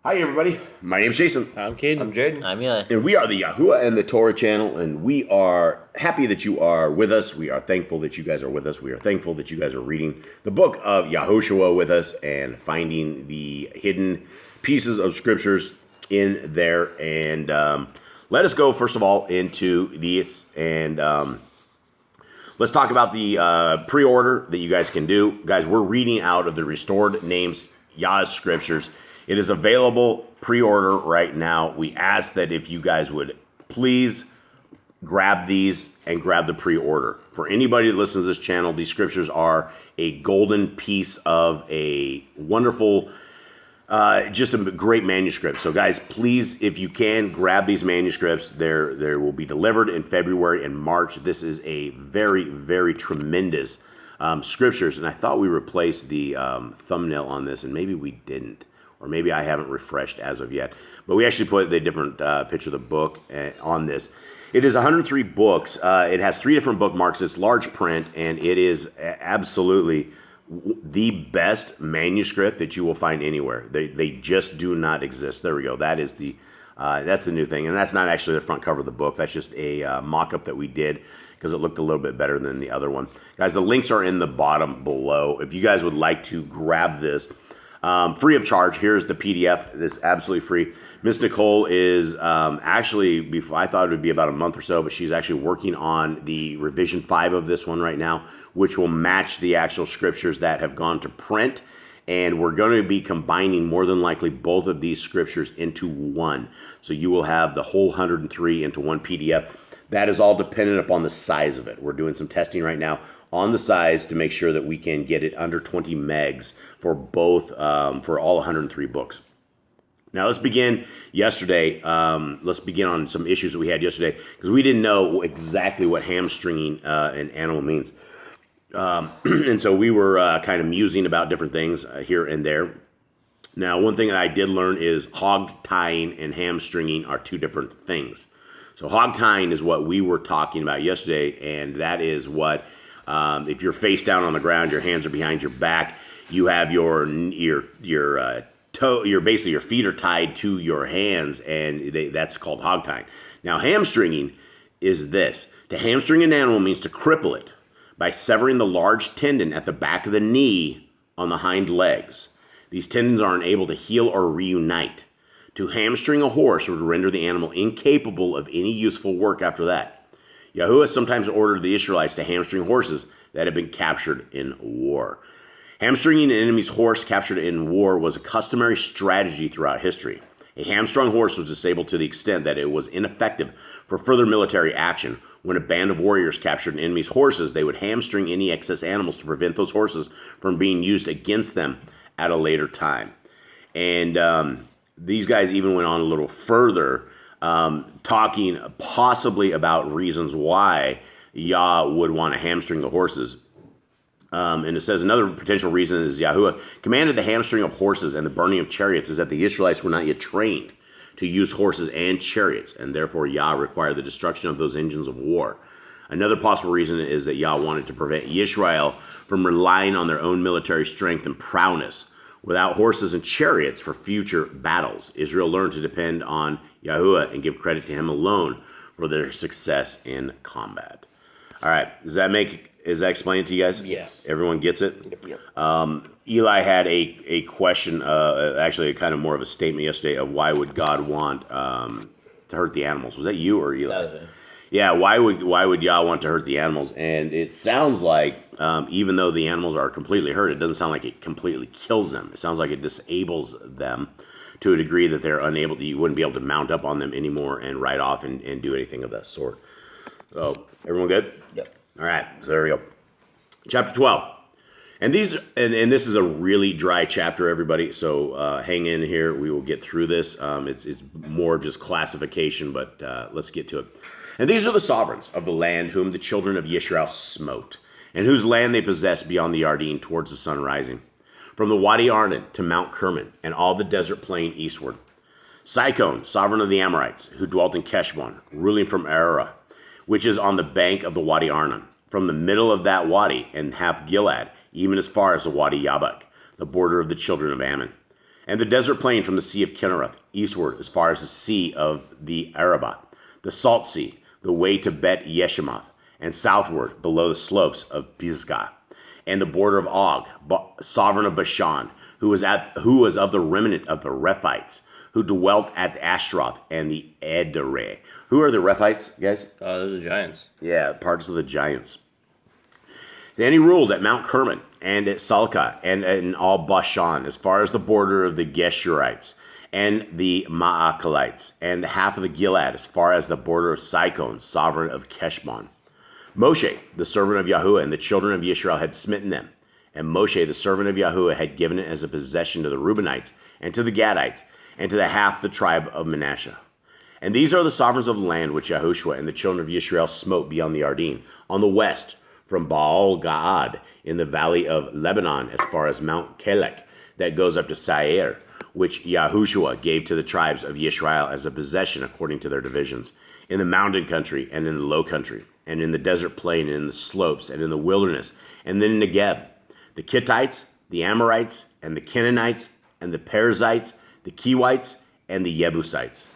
Hi, everybody. My name's Jason. I'm Caden. I'm Jaden. I'm Eli. And we are the YAHOSHUA and the Torah channel, and we are happy that you are with us. We are thankful that you guys are with us. We are thankful that you guys are reading the book of YAHOSHUA with us and finding the hidden pieces of scriptures in there. And let us go, first of all, into these. And let's talk about the pre-order that you guys can do. Guys, we're reading out of the Restored Names Yah's Scriptures. It is available pre-order right now. We ask that if you guys would please grab these and grab the pre-order. For anybody that listens to this channel, these scriptures are a golden piece of a wonderful, just a great manuscript. So guys, please, if you can, grab these manuscripts. They will be delivered in February and March. This is a very, very tremendous scriptures. And I thought we replaced the thumbnail on this, and maybe we didn't. Or maybe I haven't refreshed as of yet. But we actually put the different picture of the book on this. It is 103 books. It has 3 different bookmarks. It's large print, and it is absolutely the best manuscript that you will find anywhere. They just do not exist. There we go. That is that's the new thing. And that's not actually the front cover of the book. That's just a mock-up that we did because it looked a little bit better than the other one. Guys, the links are in the bottom below. If you guys would like to grab this, free of charge. Here's the PDF. This is absolutely free. Miss Nicole is actually, before I thought it would be about a month or so, but she's actually working on the revision 5 of this one right now, which will match the actual scriptures that have gone to print. And we're going to be combining more than likely both of these scriptures into one. So you will have the whole 103 into one PDF. That is all dependent upon the size of it. We're doing some testing right now on the size to make sure that we can get it under 20 megs for both, for all 103 books. Now let's begin yesterday. Let's begin on some issues that we had yesterday because we didn't know exactly what hamstringing an animal means. And so we were kind of musing about different things here and there. Now, one thing that I did learn is hog tying and hamstringing are 2 different things. So hog tying is what we were talking about yesterday, and that is what, if you're face down on the ground, your hands are behind your back, you have your toe, basically your feet are tied to your hands, and that's called hog tying. Now hamstringing is this. To hamstring an animal means to cripple it by severing the large tendon at the back of the knee on the hind legs. These tendons are unable to heal or reunite. To hamstring a horse would render the animal incapable of any useful work after that. Yahuwah sometimes ordered the Israelites to hamstring horses that had been captured in war. Hamstringing an enemy's horse captured in war was a customary strategy throughout history. A hamstrung horse was disabled to the extent that it was ineffective for further military action. When a band of warriors captured an enemy's horses, they would hamstring any excess animals to prevent those horses from being used against them at a later time. And these guys even went on a little further, talking possibly about reasons why Yah would want to hamstring the horses. And it says another potential reason is Yahuwah commanded the hamstring of horses and the burning of chariots is that the Israelites were not yet trained to use horses and chariots, and therefore Yah required the destruction of those engines of war. Another possible reason is that Yah wanted to prevent Yisrael from relying on their own military strength and prowess. Without horses and chariots for future battles, Israel learned to depend on Yahuwah and give credit to him alone for their success in combat. All right, is that explained to you guys? Yes. Everyone gets it? Yep. Eli had a question, actually a kind of more of a statement yesterday of why would God want to hurt the animals? Was that you or Eli? Yeah, why would Yah want to hurt the animals? And it sounds like, even though the animals are completely hurt, it doesn't sound like it completely kills them. It sounds like it disables them to a degree that they're unable to, you wouldn't be able to mount up on them anymore and ride off and do anything of that sort. So, everyone good? Yep. All right, so there we go. Chapter 12. And this is a really dry chapter, everybody. So hang in here. We will get through this. It's more just classification, but let's get to it. And these are the sovereigns of the land whom the children of Yisrael smote, and whose land they possessed beyond the Yarden towards the sun rising, from the Wadi Arnon to Mount Kerman, and all the desert plain eastward. Sihon, sovereign of the Amorites, who dwelt in Keshbon, ruling from Ararah, which is on the bank of the Wadi Arnon, from the middle of that wadi and half Gilead, even as far as the Wadi Yabak, the border of the children of Ammon. And the desert plain from the Sea of Kinnereth, eastward as far as the Sea of the Arabah, the Salt Sea, the way to Bet Yeshimoth, and southward below the slopes of Pisgah, and the border of Og, sovereign of Bashan, who was of the remnant of the Rephites, who dwelt at the Ashtaroth and the Edrei. Who are the Rephites, guys? Those are the giants. Yeah, parts of the giants. Then he ruled at Mount Kerman, and at Salcah, and in all Bashan, as far as the border of the Geshurites, and the Maacalites, and the half of the Gilead, as far as the border of Sihon, sovereign of Keshmon. Moshe, the servant of Yahuwah, and the children of Israel had smitten them. And Moshe, the servant of Yahuwah, had given it as a possession to the Reubenites, and to the Gadites, and to the half the tribe of Manasseh. And these are the sovereigns of the land which Yahushua and the children of Israel smote beyond the Arden, on the west, from Baal Gaad, in the valley of Lebanon, as far as Mount Kelek, that goes up to Sair, which Yahushua gave to the tribes of Israel as a possession according to their divisions, in the mountain country, and in the low country, and in the desert plain, and in the slopes, and in the wilderness, and then in Negeb, the Kittites, the Amorites, and the Canaanites, and the Perizzites, the Kewites, and the Jebusites.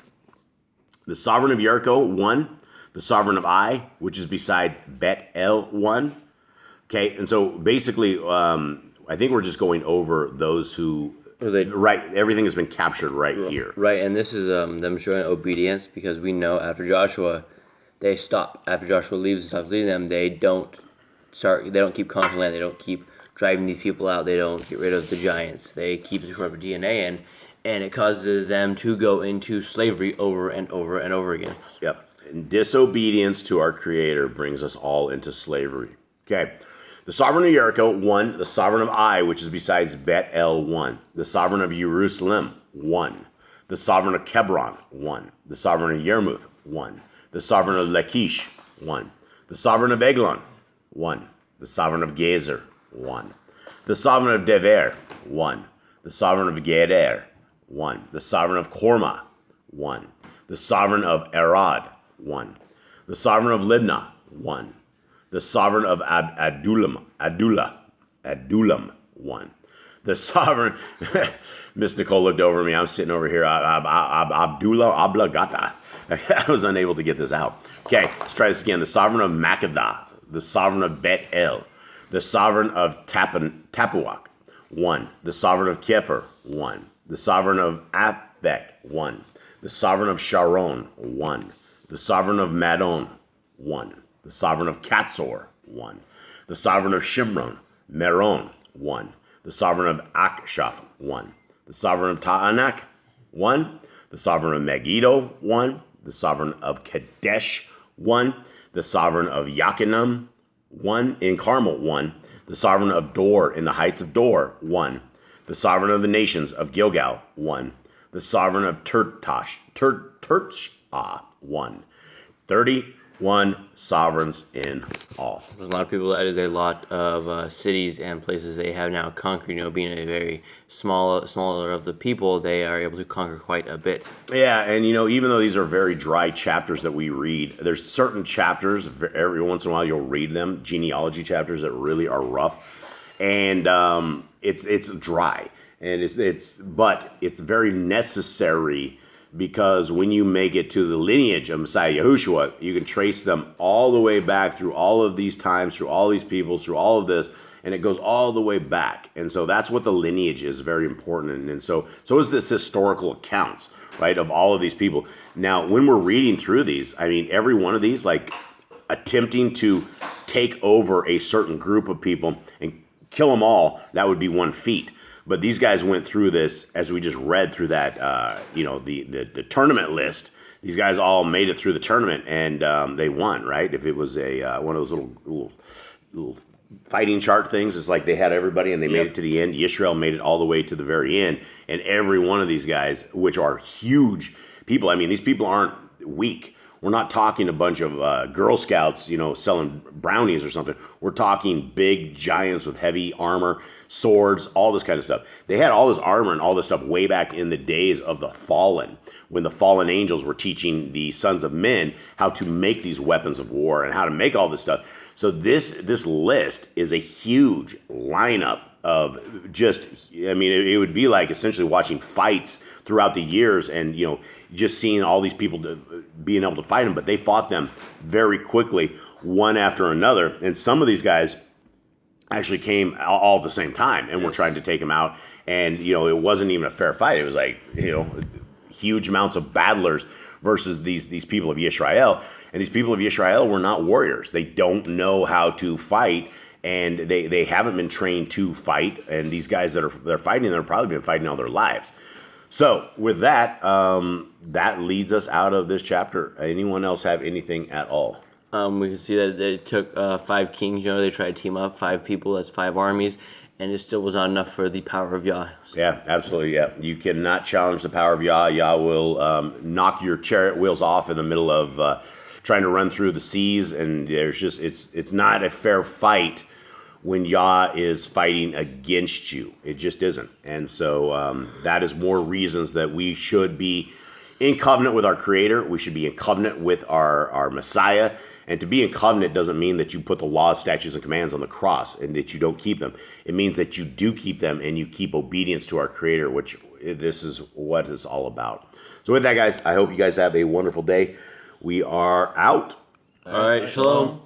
The sovereign of Jericho, 1. The sovereign of Ai, which is beside Bet El, 1. Okay, and so basically, I think we're just going over those who... right, everything has been captured right here. Right, and this is them showing obedience, because we know after Joshua, they stop. After Joshua leaves and stops leading them, they don't keep conquering land, they don't keep driving these people out, they don't get rid of the giants, they keep the corrupt DNA, and it causes them to go into slavery over and over and over again. Yep. And disobedience to our Creator brings us all into slavery. Okay. The sovereign of Jericho, 1. The sovereign of Ai, which is besides Bet El, 1. The sovereign of Jerusalem, 1. The sovereign of Hebron, 1. The sovereign of Yermuth, 1. The sovereign of Lachish, 1. The sovereign of Eglon, 1. The sovereign of Gezer, 1. The sovereign of Dever, 1. The sovereign of Geder, 1. The sovereign of Korma, 1. The sovereign of Arad, 1. The sovereign of Libnah, 1. The sovereign of Adullam, 1. The sovereign, Miss Nicole looked over at me. I'm sitting over here, Abdullah, Ablagata. I was unable to get this out. Okay, let's try this again. The sovereign of Makkedah, the sovereign of Bet El, the sovereign of Tapuach, 1. The sovereign of Kepher, 1. The sovereign of Aphek, 1. The sovereign of Sharon, 1. The sovereign of Madon, 1. The sovereign of Katzor, 1. The sovereign of Shimron, Meron, 1. The sovereign of Akshaph, 1. The sovereign of Ta'anak, 1. The sovereign of Megiddo, 1. The sovereign of Kadesh, 1. The sovereign of Yakinam, 1. In Carmel, 1. The sovereign of Dor in the heights of Dor, 1. The sovereign of the nations of Gilgal, 1. The sovereign of Tershah, 1. 31 sovereigns in all. There's a lot of people. That is a lot of cities and places they have now conquered. Being a very smaller of the people, they are able to conquer quite a bit. Yeah, and even though these are very dry chapters that we read, there's certain chapters every once in a while you'll read them, genealogy chapters that really are rough, and it's dry, and but it's very necessary. Because when you make it to the lineage of Messiah Yahushua, you can trace them all the way back through all of these times, through all these peoples, through all of this, and it goes all the way back. And so that's what the lineage is, very important. And so is this historical accounts, right, of all of these people. Now, when we're reading through these, I mean, every one of these, like attempting to take over a certain group of people and kill them all, that would be one feat. But these guys went through this, as we just read through that, the tournament list. These guys all made it through the tournament, and they won, right? If it was one of those little fighting chart things, it's like they had everybody, and they made it to the end. Yisrael made it all the way to the very end, and every one of these guys, which are huge people. I mean, these people aren't weak. We're not talking a bunch of Girl Scouts, selling brownies or something. We're talking big giants with heavy armor, swords, all this kind of stuff. They had all this armor and all this stuff way back in the days of the fallen, when the fallen angels were teaching the sons of men how to make these weapons of war and how to make all this stuff. So this list is a huge lineup of just, I mean, it would be like essentially watching fights throughout the years, and just seeing all these people being able to fight them. But they fought them very quickly, one after another, and some of these guys actually came all at the same time and were trying to take him out. And it wasn't even a fair fight. It was like huge amounts of battlers versus these people of Yisrael. And these people of Yisrael were not warriors. They don't know how to fight, and they haven't been trained to fight. And these guys they're fighting, they've probably been fighting all their lives. So with that, that leads us out of this chapter. Anyone else have anything at all? We can see that it took 5 kings. They tried to team up 5 people. That's 5 armies, and it still was not enough for the power of Yah. Yeah, absolutely. Yeah, you cannot challenge the power of Yah. Yah will knock your chariot wheels off in the middle of trying to run through the seas, and there's just it's not a fair fight when Yah is fighting against you. It just isn't. And so that is more reasons that we should be in covenant with our Creator. We should be in covenant with our Messiah. And to be in covenant doesn't mean that you put the laws, statutes, and commands on the cross and that you don't keep them. It means that you do keep them and you keep obedience to our Creator, which this is what it's all about. So with that, guys, I hope you guys have a wonderful day. We are out. All right, shalom.